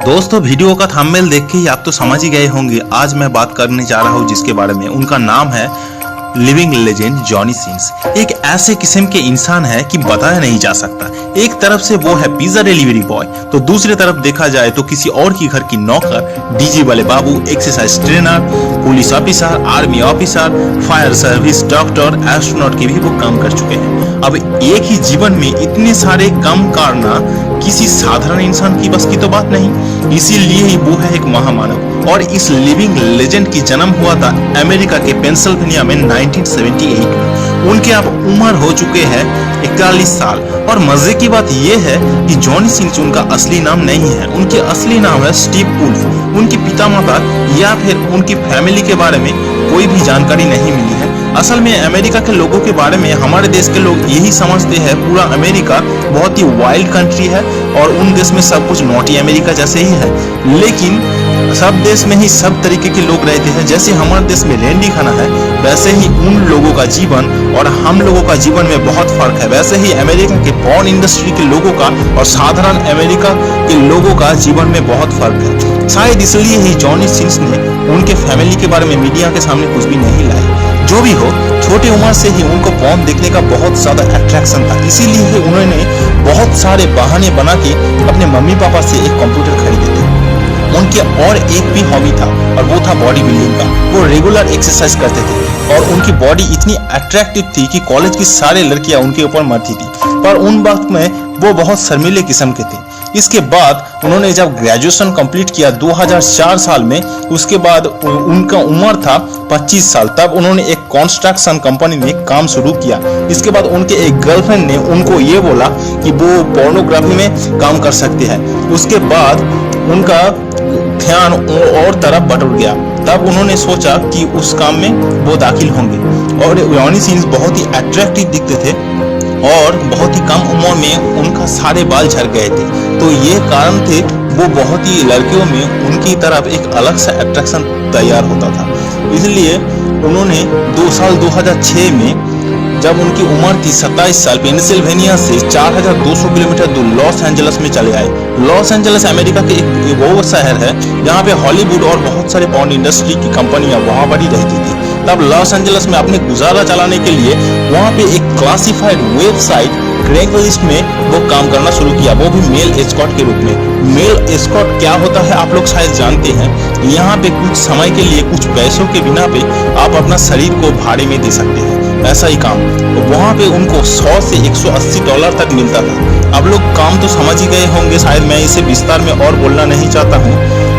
दोस्तों, वीडियो का थंबनेल देख के ही आप तो समझ ही गए होंगे आज मैं बात करने जा रहा हूँ जिसके बारे में। उनका नाम है लिविंग लेजेंड जॉनी सिन्स। एक ऐसे किस्म के इंसान है कि बताया नहीं जा सकता। एक तरफ से वो है पिज्जा डिलीवरी बॉय, तो दूसरी तरफ देखा जाए तो किसी और की घर की नौकर, डीजे वाले बाबू, exercise trainer, police officer, army officer, fire service, doctor, astronaut के भी वो काम कर चुके हैं। अब एक ही जीवन में इतने सारे काम करना किसी साधारण इंसान की बस की तो बात नहीं। इसीलिए ही वो है एक महामानव। और इस लिविंग लेजेंड की जन्म हुआ था अमेरिका के पेंसिल्वेनिया में 1978 में। उनके अब उम्र हो चुके हैं 41 साल। और मजे की बात यह है कि जॉनी सिन्स उनका असली नाम नहीं है। उनके असली नाम है स्टीव वुल्फ। उनकी पिता माता या फिर उनकी फैमिली के बारे में कोई भी जानकारी नहीं मिली है। असल में अमेरिका के लोगों के बारे में हमारे देश के लोग यही समझते हैं पूरा अमेरिका बहुत ही वाइल्ड कंट्री है और उन देश में सब कुछ नॉटी अमेरिका जैसे ही है। लेकिन सब देश में ही सब तरीके के लोग रहते हैं। जैसे हमारे देश में रेंडी खाना है, वैसे ही उन लोगों का जीवन और हम लोगों का जीवन में बहुत फर्क है। वैसे ही अमेरिका के पॉर्न इंडस्ट्री के लोगों का और साधारण अमेरिका के लोगों का जीवन में बहुत फर्क है। शायद इसलिए ही जॉनी सिन्स ने उनके फैमिली के बारे में मीडिया के सामने कुछ भी नहीं लाया। जो भी हो, छोटी उम्र से ही उनको पॉर्न देखने का बहुत ज्यादा अट्रैक्शन था। इसीलिए ही उन्होंने बहुत सारे बहाने बना के अपने मम्मी पापा से एक कंप्यूटर खरीदे थे। उनके और एक भी हॉबी था और वो था बॉडी बिल्डिंग का। वो रेगुलर एक्सरसाइज करते थे और उनकी बॉडी इतनी अट्रैक्टिव थी कि कॉलेज की सारी लड़कियां उनके ऊपर मरती थी। पर उन वक्त में वो बहुत शर्मीले किस्म के थे। इसके बाद उन्होंने जब ग्रेजुएशन कंप्लीट किया 2004 साल में, उसके बाद उनका उम्र था 25 साल। तब उन्होंने एक कंस्ट्रक्शन कंपनी में काम शुरू किया। इसके बाद उनके एक गर्लफ्रेंड ने उनको ये बोला कि वो पोर्नोग्राफी में काम कर सकते हैं। उसके बाद उनका ध्यान और तरफ बट गया। तब उन्होंने सोचा कि उस काम में वो दाखिल होंगे। और जॉनी सिन्स बहुत ही अट्रैक्टिव दिखते थे और बहुत ही कम उम्र में उनका सारे बाल झड़ गए थे। तो ये कारण थे वो बहुत ही लड़कियों में उनकी तरफ एक अलग सा अट्रैक्शन तैयार होता था। इसलिए उन्होंने 2006 में जब उनकी उम्र थी 27 साल, पेंसिल्वेनिया से 4200 किलोमीटर दूर लॉस एंजल्स में चले आए। लॉस एंजल्स अमेरिका के एक वो शहर है जहाँ पे हॉलीवुड और बहुत सारे पॉर्न इंडस्ट्री की कंपनियां वहाँ बड़ी रहती थी। तब लॉस एंजल्स में अपने गुजारा चलाने के लिए वहाँ पे एक क्लासिफाइड वेबसाइट क्रेगलिस्ट में वो काम करना शुरू किया, वो भी मेल एस्कॉर्ट के रूप में। मेल एस्कॉर्ट क्या होता है आप लोग शायद जानते हैं। यहाँ पे कुछ समय के लिए कुछ पैसों के बिना पे आप अपना शरीर को भाड़े में दे सकते हैं, ऐसा ही काम। तो वहाँ पे उनको 100 से 180 डॉलर तक मिलता था। आप लोग काम तो समझ ही गए होंगे, शायद मैं इसे विस्तार में और बोलना नहीं चाहता हूँ।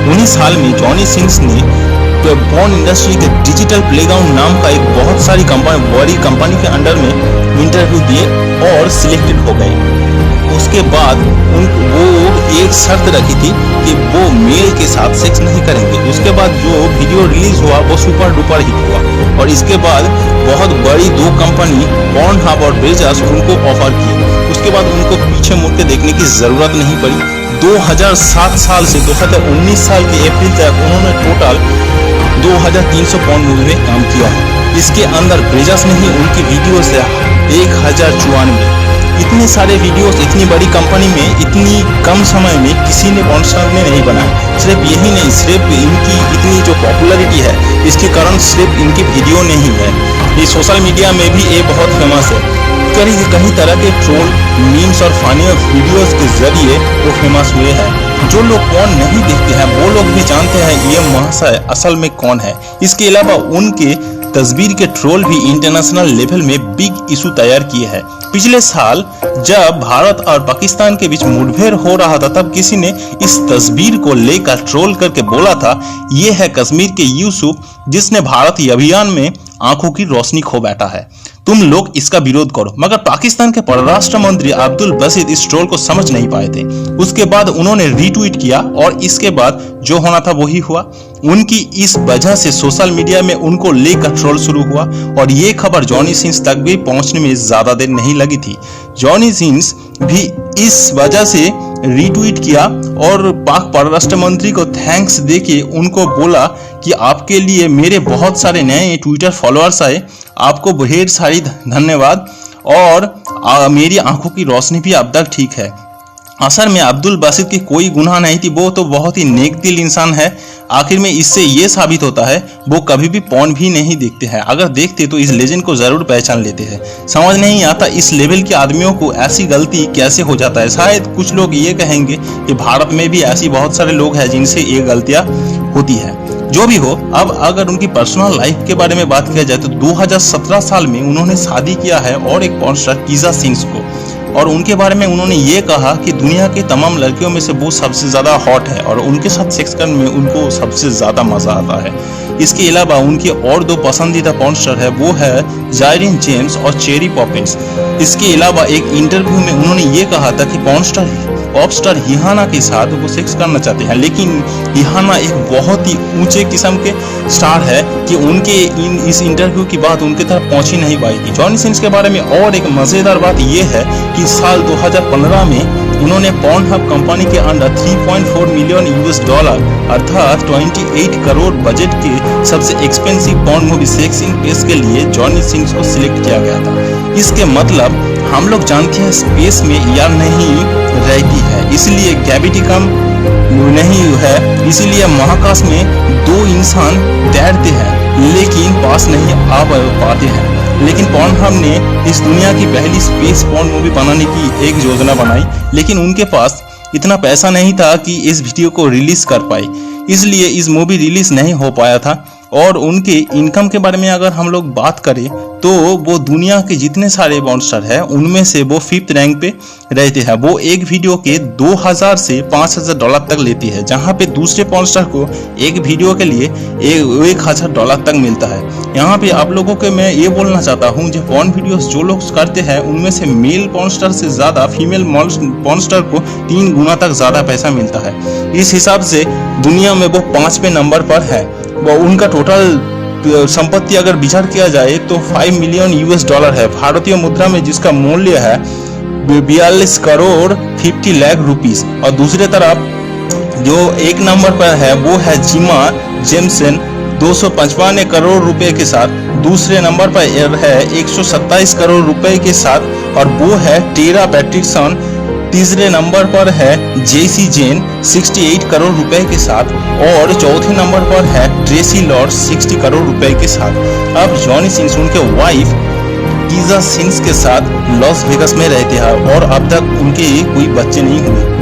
19 साल में जॉनी सिन्स ने पॉर्न इंडस्ट्री के डिजिटल प्लेग्राउंड नाम का एक बहुत सारी बड़ी कंपनी के अंडर में इंटरव्यू दिए और सिलेक्टेड हो गए। उसके बाद वो एक शर्त रखी थी कि वो मेल के साथ सेक्स नहीं करेंगे। उसके बाद जो वीडियो रिलीज हुआ वो सुपर डुपर हिट हुआ और इसके बाद बहुत बड़ी 2 कंपनी पॉर्नहब और बेजस उनको ऑफर किए। उसके बाद उनको पीछे मुड़ के देखने की जरूरत नहीं पड़ी। 2007 साल से 2019 साल के अप्रैल तक उन्होंने टोटल 2300 पॉर्न मूवी में काम किया है। इसके अंदर बेजस ने ही उनकी वीडियो से 1094 इतने सारे वीडियोस इतनी बड़ी कंपनी में इतनी कम समय में किसी ने पॉर्न स्टार ने नहीं बनाया। सिर्फ यही नहीं, सिर्फ इनकी इतनी जो पॉपुलैरिटी है इसके कारण सिर्फ इनकी वीडियो नहीं है, ये सोशल मीडिया में भी ये बहुत फेमस है। कहीं तरह के ट्रोल, मीम्स और फनी वीडियोस के जरिए वो फेमस हुए हैं। जो लोग पॉर्न नहीं देखते हैं वो लोग भी जानते हैं ये महाशय असल में कौन है। इसके अलावा उनके तस्वीर के ट्रोल भी इंटरनेशनल लेवल में बिग इशू तैयार किए हैं। पिछले साल जब भारत और पाकिस्तान के बीच मुठभेड़ हो रहा था तब किसी ने इस तस्वीर को लेकर ट्रोल करके बोला था ये है कश्मीर के यूसुफ जिसने भारतीय अभियान में आंखों की रोशनी खो बैठा है, तुम लोग इसका विरोध करो। मगर पाकिस्तान के परराष्ट्र मंत्री अब्दुल बसीत इस ट्रोल को समझ नहीं पाए थे। उसके बाद उन्होंने रीट्वीट किया और इसके बाद जो होना था वही हुआ। उनकी इस वजह से सोशल मीडिया में उनको लेकर ट्रोल शुरू हुआ और ये खबर जॉनी सिन्स तक भी पहुंचने में ज्यादा देर नहीं लगी थी। जॉनी सिन्स भी इस वजह से रीट्वीट किया और पाक परराष्ट्र मंत्री को थैंक्स देके उनको बोला कि आपके लिए मेरे बहुत सारे नए ट्विटर फॉलोअर्स आए, आपको ढेर सारी धन्यवाद और मेरी आंखों की रोशनी भी अब तक ठीक है। असल में अब्दुल बासित की कोई गुनाह नहीं थी, वो तो बहुत ही नेक दिल इंसान है। आखिर में इससे ये साबित होता है वो कभी भी पॉर्न भी नहीं देखते हैं, अगर देखते तो इस लेजेंड को जरूर पहचान लेते हैं। समझ नहीं आता इस लेवल के आदमियों को ऐसी गलती कैसे हो जाता है। शायद कुछ लोग ये कहेंगे कि भारत में भी ऐसी बहुत सारे लोग हैं जिनसे ये गलतियां होती है। जो भी हो, अब अगर उनकी पर्सनल लाइफ के बारे में बात किया जाए तो 2017 साल में उन्होंने शादी किया है और एक पॉर्न स्टार कीजा सिंस को, और उनके बारे में उन्होंने ये कहा कि दुनिया की तमाम लड़कियों में से वो सबसे ज़्यादा हॉट है और उनके साथ सेक्स करने में उनको सबसे ज़्यादा मज़ा आता है। इसके अलावा उनके और दो पसंदीदा पॉर्न स्टार है, वो है जायरिन जेम्स और चेरी पॉपिंस। इसके अलावा एक इंटरव्यू में उन्होंने ये कहा था कि पॉप स्टार रिहाना के साथ वो सेक्स करना चाहते हैं, लेकिन रिहाना एक बहुत ही ऊंचे किस्म के स्टार है कि उनके इस इंटरव्यू की बात उनके तरफ पहुंच ही नहीं पाई थी। जॉनी सिंस के बारे में और एक मज़ेदार बात यह है कि साल 2015 में उन्होंने पॉर्नहब कंपनी के अंडर 3.4 मिलियन यूएस डॉलर अर्थात 28 करोड़ बजट के सबसे expensive porn movie sex in space के लिए जॉनी सिंस को सिलेक्ट किया गया था। इसके मतलब हम लोग जानते हैं स्पेस में एयर नहीं रहती है, इसलिए ग्रेविटी कम नहीं है, इसीलिए महाकाश में दो इंसान तैरते हैं लेकिन पास नहीं आ पाते हैं। लेकिन पॉर्नहब ने इस दुनिया की पहली स्पेस पॉर्न मूवी बनाने की एक योजना बनाई, लेकिन उनके पास इतना पैसा नहीं था कि इस वीडियो को रिलीज कर पाए, इसलिए इस मूवी रिलीज नहीं हो पाया था। और उनके इनकम के बारे में अगर हम लोग बात करें तो वो दुनिया के जितने सारे पॉर्न स्टार हैं उनमें से वो 5th रैंक पे रहते हैं। वो एक वीडियो के 2000 से 5000 डॉलर तक लेती है, जहां पे दूसरे पॉर्न स्टार को एक वीडियो के लिए 1000 डॉलर तक मिलता है। यहाँ पे आप लोगों को मैं ये बोलना चाहता हूँ जो पॉर्न वीडियोस जो लोग करते हैं उनमें से मेल पॉर्न स्टार से ज़्यादा फीमेल पॉर्न स्टार को 3 गुना तक ज़्यादा पैसा मिलता है। इस हिसाब से दुनिया में वो 5वें नंबर पर है। वो उनका टोटल संपत्ति अगर विचार किया जाए तो 5 मिलियन यूएस डॉलर है भारतीय मुद्रा में, जिसका मूल्य है 42 करोड़ 50 लाख रुपीस। और दूसरे तरफ जो एक नंबर पर है वो है जिमा जेमसन 255 करोड़ रुपए के साथ। दूसरे नंबर पर है 127 करोड़ रुपए के साथ और वो है टेरा पैट्रिकसन। तीसरे नंबर पर है जेसी जेन 68 करोड़ रुपए के साथ और चौथे नंबर पर है ट्रेसी लॉर्ड 60 करोड़ रुपए के साथ। अब जॉनी सिंस उनके वाइफ कीजा सिंस के साथ लॉस वेगस में रहते हैं और अब तक उनके कोई बच्चे नहीं हुए।